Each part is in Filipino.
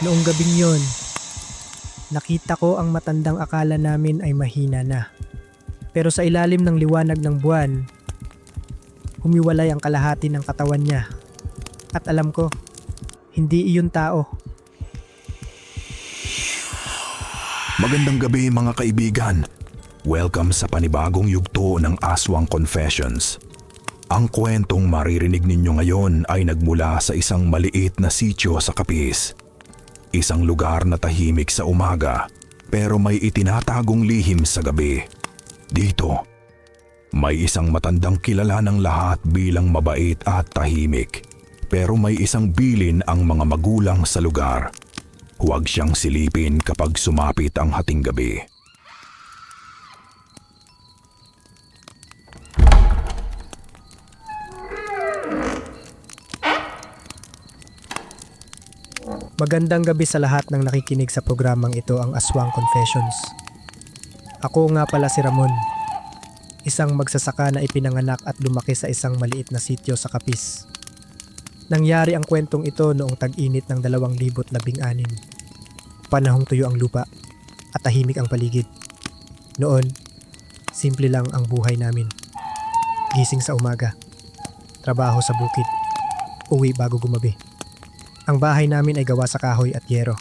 Noong gabing yon, nakita ko ang matandang akala namin ay mahina na. Pero sa ilalim ng liwanag ng buwan, humiwalay ang kalahati ng katawan niya. At alam ko, hindi iyon tao. Magandang gabi mga kaibigan. Welcome sa panibagong yugto ng Aswang Confessions. Ang kwentong maririnig ninyo ngayon ay nagmula sa isang maliit na sitio sa Capiz. Isang lugar na tahimik sa umaga pero may itinatagong lihim sa gabi. Dito, may isang matandang kilala ng lahat bilang mabait at tahimik. Pero may isang bilin ang mga magulang sa lugar. Huwag siyang silipin kapag sumapit ang hating gabi. Magandang gabi sa lahat ng nakikinig sa programang ito, ang Aswang Confessions. Ako nga pala si Ramon, isang magsasaka na ipinanganak at lumaki sa isang maliit na sitio sa Capiz. Nangyari ang kwentong ito noong tag-init ng 2016. Panahong tuyo ang lupa at tahimik ang paligid. Noon, simple lang ang buhay namin. Gising sa umaga, trabaho sa bukid, uwi bago gumabi. Ang bahay namin ay gawa sa kahoy at yero,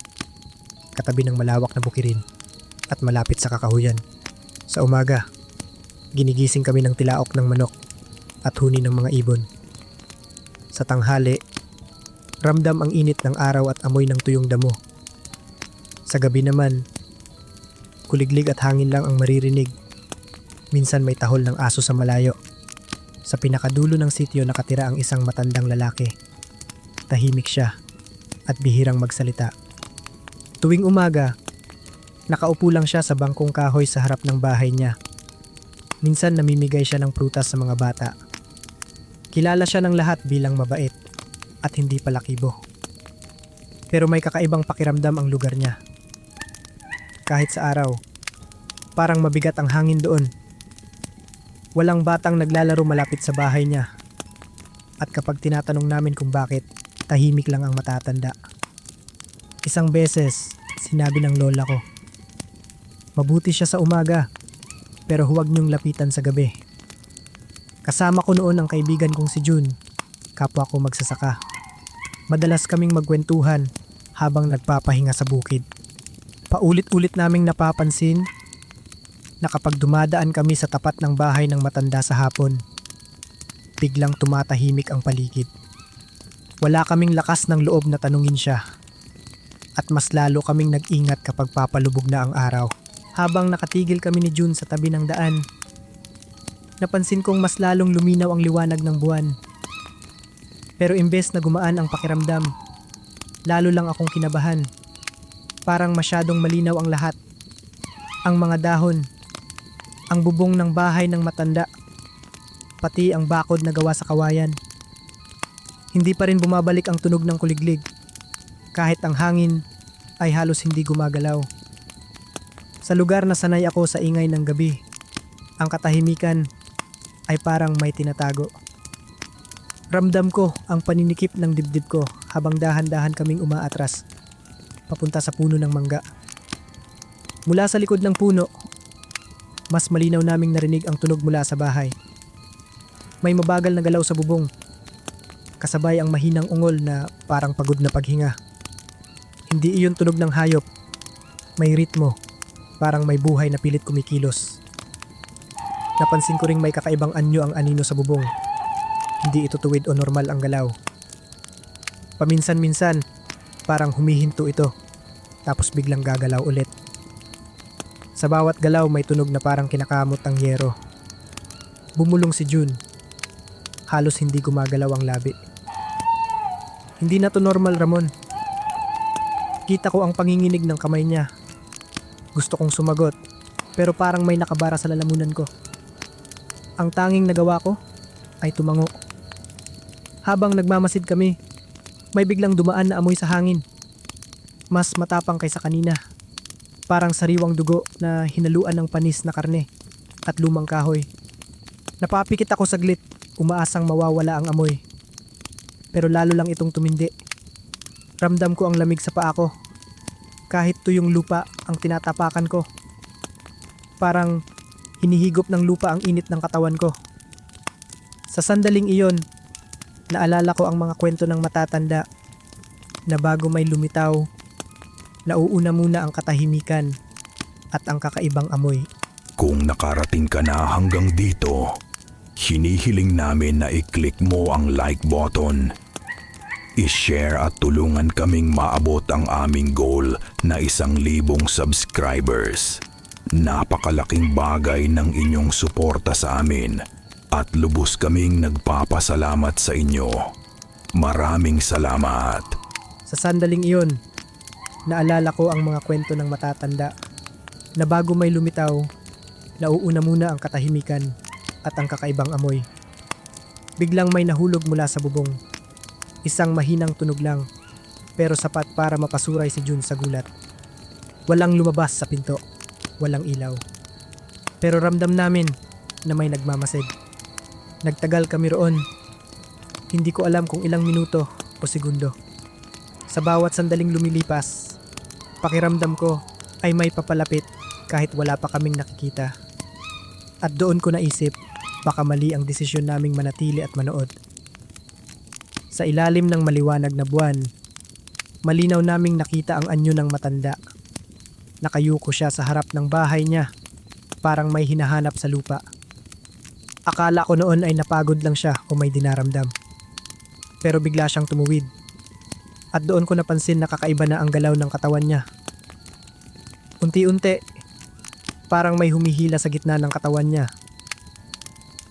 katabi ng malawak na bukirin at malapit sa kakahuyan. Sa umaga, ginigising kami ng tilaok ng manok at huni ng mga ibon. Sa tanghali, ramdam ang init ng araw at amoy ng tuyong damo. Sa gabi naman, kuliglig at hangin lang ang maririnig. Minsan may tahol ng aso sa malayo. Sa pinakadulo ng sitio nakatira ang isang matandang lalaki. Tahimik siya at bihirang magsalita. Tuwing umaga, nakaupo lang siya sa bangkong kahoy sa harap ng bahay niya. Minsan namimigay siya ng prutas sa mga bata. Kilala siya ng lahat bilang mabait at hindi palakibo. Pero may kakaibang pakiramdam ang lugar niya. Kahit sa araw, parang mabigat ang hangin doon. Walang batang naglalaro malapit sa bahay niya. At kapag tinatanong namin kung bakit, tahimik lang ang matatanda. Isang beses, sinabi ng lola ko, mabuti siya sa umaga, pero huwag niyong lapitan sa gabi. Kasama ko noon ang kaibigan kong si June, kapwa ko magsasaka. Madalas kaming magkwentuhan habang nagpapahinga sa bukid. Paulit-ulit naming napapansin na kapag dumadaan kami sa tapat ng bahay ng matanda sa hapon, biglang tumatahimik ang paligid. Wala kaming lakas ng loob na tanungin siya. At mas lalo kaming nag-ingat kapag papalubog na ang araw. Habang nakatigil kami ni June sa tabi ng daan, napansin kong mas lalong luminaw ang liwanag ng buwan. Pero imbes na gumaan ang pakiramdam, lalo lang akong kinabahan. Parang masyadong malinaw ang lahat. Ang mga dahon, ang bubong ng bahay ng matanda, pati ang bakod na gawa sa kawayan. Hindi pa rin bumabalik ang tunog ng kuliglig, kahit ang hangin ay halos hindi gumagalaw. Sa lugar na sanay ako sa ingay ng gabi, ang katahimikan ay parang may tinatago. Ramdam ko ang paninikip ng dibdib ko habang dahan-dahan kaming umaatras, papunta sa puno ng mangga. Mula sa likod ng puno, mas malinaw naming narinig ang tunog mula sa bahay. May mabagal na galaw sa bubong, kasabay ang mahinang ungol na parang pagod na paghinga. Hindi iyon tunog ng hayop. May ritmo, parang may buhay na pilit kumikilos. Napansin ko ring may kakaibang anyo ang anino sa bubong. Hindi ito tuwid o normal ang galaw. Paminsan-minsan, parang humihinto ito, tapos biglang gagalaw ulit. Sa bawat galaw may tunog na parang kinakamot ang yero. Bumulong si June. Halos hindi gumagalaw ang labi. Hindi na to normal, Ramon. Kita ko ang panginginig ng kamay niya. Gusto kong sumagot, pero parang may nakabara sa lalamunan ko. Ang tanging nagawa ko ay tumango. Habang nagmamasid kami, may biglang dumaan na amoy sa hangin. Mas matapang kaysa kanina. Parang sariwang dugo na hinaluan ng panis na karne at lumang kahoy. Napapikit ako saglit, umaasang mawawala ang amoy. Pero lalo lang itong tumindi. Ramdam ko ang lamig sa paa ko Kahit tuyong lupa ang tinatapakan ko. Parang hinihigop ng lupa ang init ng katawan ko. Sa sandaling iyon, naalala ko ang mga kwento ng matatanda na bago may lumitaw, nauuna muna ang katahimikan at ang kakaibang amoy. Kung nakarating ka na hanggang dito, hinihiling namin na i-click mo ang like button. I-share at tulungan kaming maabot ang aming goal na 1,000 subscribers. Napakalaking bagay ng inyong suporta sa amin at lubos kaming nagpapasalamat sa inyo. Maraming salamat. Sa sandaling iyon, naalala ko ang mga kwento ng matatanda na bago may lumitaw, nauuna muna ang katahimikan at ang kakaibang amoy. Biglang may nahulog mula sa bubong. Isang mahinang tunog lang, pero sapat para mapasuray si Jun sa gulat. Walang lumabas sa pinto, walang ilaw. Pero ramdam namin na may nagmamasid. Nagtagal kami roon. Hindi ko alam kung ilang minuto o segundo. Sa bawat sandaling lumilipas, pakiramdam ko ay may papalapit kahit wala pa kaming nakikita. At doon ko naisip, baka mali ang desisyon naming manatili at manood. Sa ilalim ng maliwanag na buwan, malinaw naming nakita ang anyo ng matanda. Nakayuko siya sa harap ng bahay niya, parang may hinahanap sa lupa. Akala ko noon ay napagod lang siya o may dinaramdam. Pero bigla siyang tumuwid. At doon ko napansin na kakaiba na ang galaw ng katawan niya. Unti-unti, parang may humihila sa gitna ng katawan niya.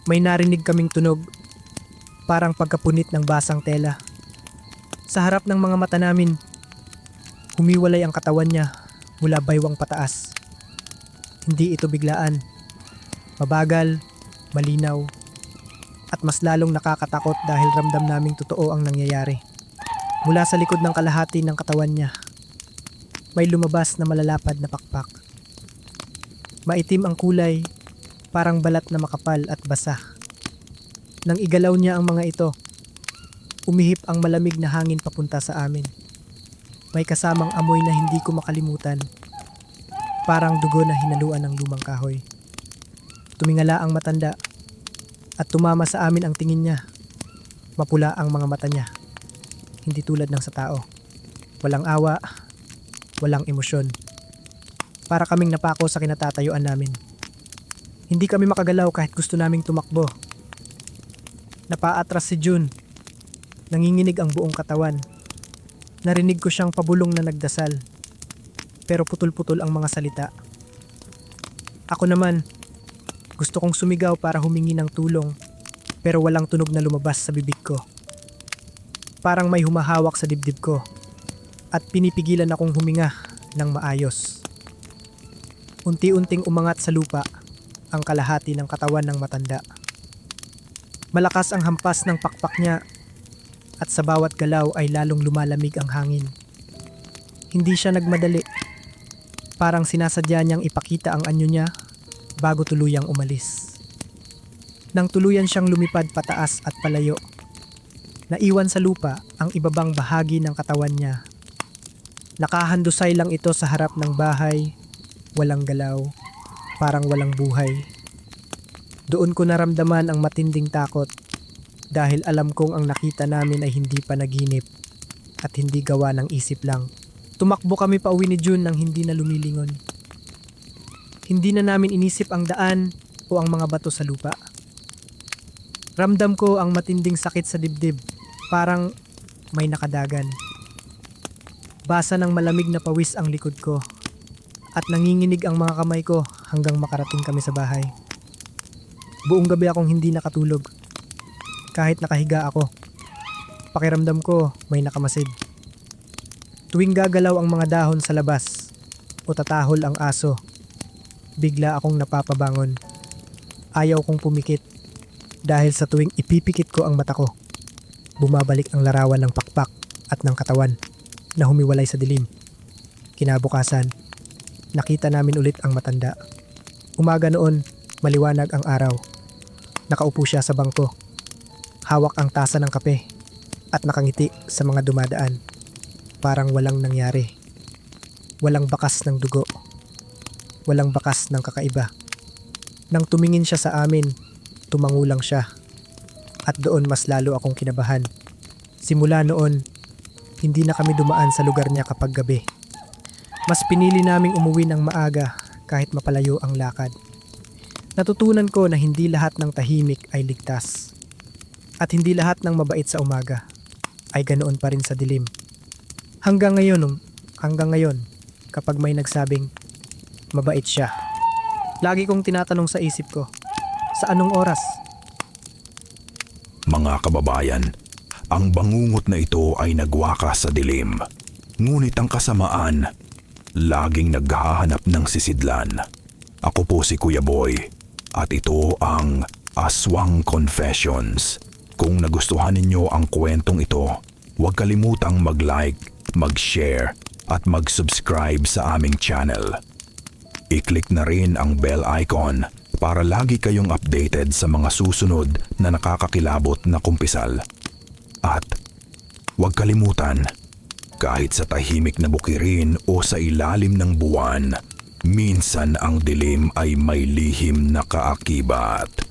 May narinig kaming tunog, parang pagkapunit ng basang tela. Sa harap ng mga mata namin, humiwalay ang katawan niya mula baywang pataas. Hindi ito biglaan. Mabagal, malinaw, at mas lalong nakakatakot dahil ramdam naming totoo ang nangyayari. Mula sa likod ng kalahati ng katawan niya, may lumabas na malalapad na pakpak. Maitim ang kulay, parang balat na makapal at basa. Nang igalaw niya ang mga ito, umihip ang malamig na hangin papunta sa amin. May kasamang amoy na hindi ko makalimutan, parang dugo na hinaluan ng lumang kahoy. Tumingala ang matanda at tumama sa amin ang tingin niya. Mapula ang mga mata niya, hindi tulad ng sa tao. Walang awa, walang emosyon. Para kaming napako sa kinatatayuan namin. Hindi kami makagalaw kahit gusto naming tumakbo. Napaatras si Jun. Nanginginig ang buong katawan. Narinig ko siyang pabulong na nagdasal. Pero putol-putol ang mga salita. Ako naman, gusto kong sumigaw para humingi ng tulong, pero walang tunog na lumabas sa bibig ko. Parang may humahawak sa dibdib ko at pinipigilan akong huminga ng maayos. Unti-unting umangat sa lupa ang kalahati ng katawan ng matanda. Malakas ang hampas ng pakpak niya at sa bawat galaw ay lalong lumalamig ang hangin. Hindi siya nagmadali. Parang sinasadya niyang ipakita ang anyo niya bago tuluyang umalis. Nang tuluyan siyang lumipad pataas at palayo, naiwan sa lupa ang ibabang bahagi ng katawan niya. Nakahandusay lang ito sa harap ng bahay, walang galaw, parang walang buhay. Doon ko naramdaman ang matinding takot dahil alam kong ang nakita namin ay hindi panaginip at hindi gawa ng isip lang. Tumakbo kami pa uwi ni Jun nang hindi na lumilingon. Hindi na namin inisip ang daan o ang mga bato sa lupa. Ramdam ko ang matinding sakit sa dibdib, parang may nakadagan. Basa ng malamig na pawis ang likod ko at nanginginig ang mga kamay ko hanggang makarating kami sa bahay. Buong gabi akong hindi nakatulog. Kahit nakahiga ako, pakiramdam ko may nakamasid. Tuwing gagalaw ang mga dahon sa labas o tatahol ang aso, bigla akong napapabangon. Ayaw kong pumikit dahil sa tuwing ipipikit ko ang mata ko, bumabalik ang larawan ng pakpak at ng katawan na humiwalay sa dilim. Kinabukasan, nakita namin ulit ang matanda. Umaga noon, maliwanag ang araw. Nakaupo siya sa bangko. Hawak ang tasa ng kape at nakangiti sa mga dumadaan. Parang walang nangyari. Walang bakas ng dugo. Walang bakas ng kakaiba. Nang tumingin siya sa amin, tumango lang siya. At doon mas lalo akong kinabahan. Simula noon, hindi na kami dumaan sa lugar niya kapag gabi. Mas pinili naming umuwi ng maaga kahit mapalayo ang lakad. Natutunan ko na hindi lahat ng tahimik ay ligtas. At hindi lahat ng mabait sa umaga ay ganoon pa rin sa dilim. Hanggang ngayon, kapag may nagsabing mabait siya, lagi kong tinatanong sa isip ko, sa anong oras? Mga kababayan, ang bangungot na ito ay nagwakas sa dilim. Ngunit ang kasamaan, laging naghahanap ng sisidlan. Ako po si Kuya Boy at ito ang Aswang Confessions. Kung nagustuhan ninyo ang kwentong ito, huwag kalimutang mag-like, mag-share at mag-subscribe sa aming channel. I-click na rin ang bell icon para lagi kayong updated sa mga susunod na nakakakilabot na kumpisal. At huwag kalimutan, kahit sa tahimik na bukirin o sa ilalim ng buwan, minsan ang dilim ay may lihim na kaakibat.